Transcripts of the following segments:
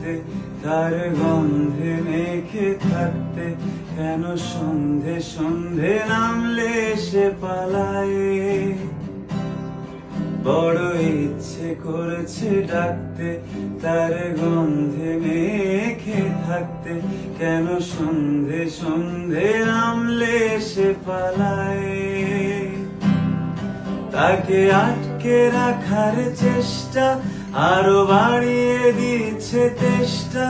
থাকতে, তার গন্ধে মেখে থাকতে, কেন সন্ধে সন্ধে নামলে সে পালায়। বড় ইচ্ছে করেছে ডাকতে, তার গন্ধে মেখে থাকতে, কেন সন্ধে সন্ধে নামলে সে পালায়। তাকে আটকে রাখার চেষ্টা আরো বাড়িয়ে দিচ্ছে তেষ্টা,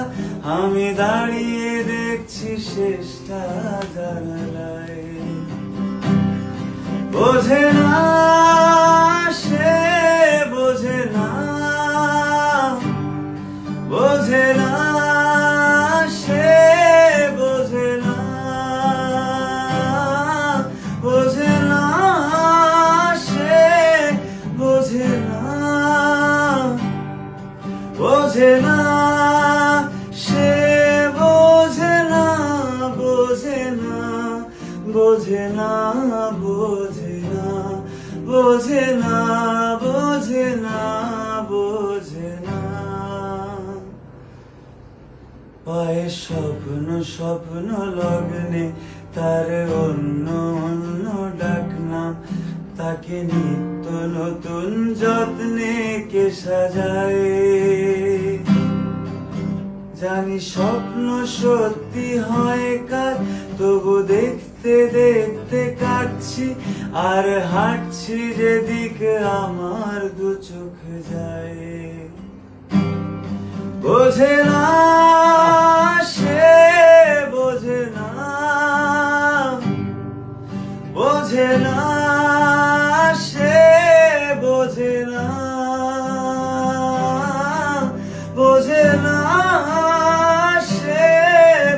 আমি দাঁড়িয়ে দেখছি শেষটা জানালায়। বোঝে না সে, বোঝে না, বোঝে না সে, বোঝে না, বোঝে না সে, বোঝে না, বোঝে না সে, বোঝে না, বোঝে না, বোঝে না, বোঝে না, বোঝে না, বোঝে না, বোঝে না। পায়ে স্বপ্ন স্বপ্ন লগ্নে, তার অন্য অন্য ডাকনাম, তাকে নিত্য নতুন যত্নে কে সাজায়। জানি স্বপ্ন সত্যি হয় কার, তবু দেখতে দেখতে কাটছি, আর হাঁটছি যেদিকে আমার দু চোখ যায়। বোঝে না সে, বোঝে না, বোঝে না সে, বোঝে না, বোঝে না সে,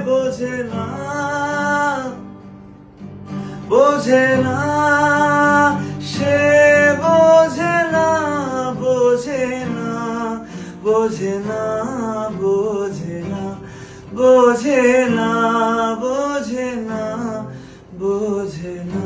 বোঝে না, বোঝে না সে, বোঝে না, বোঝে না, বোঝে না, বোঝে না, বোঝে না, বোঝে না, বোঝে না।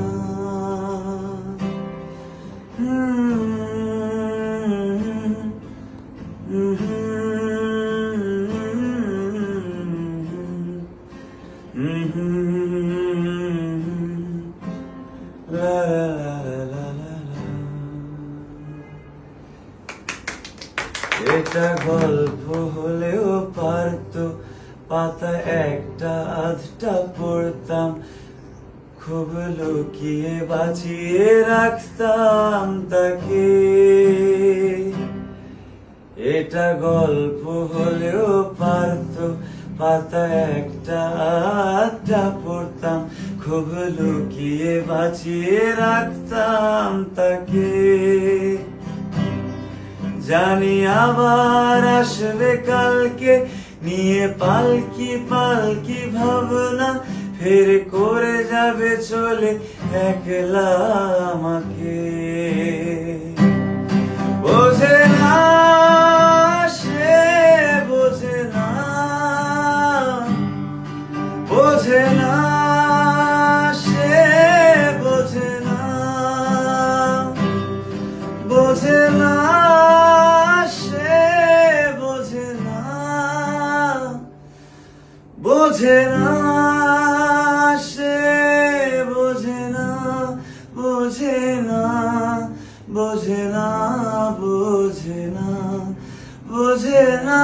La la la la la la। এটা গল্প হলেও পারতো, পাতা একটা আধটা পড়তাম, খুব লুকিয়ে বাঁচিয়ে রাখতাম তাকে। এটা গল্প হলেও পারতো, পাতা একটা আধটা পড়তাম, খুব লুকিয়ে বাঁচিয়ে রাখতাম তাকে। জানি আবার আসবে কালকে, নিয়ে পালকি পালকি ভাবনা, ফের করে যাবে চলে একলা আমাকে। বোঝে না সে, বোঝে না, বোঝে না সে, বোঝে না, বোঝে না সে, বোঝে না, বোঝে না সে, বোঝে না, বোঝে না, বোঝে না, বোঝে না, বোঝে না,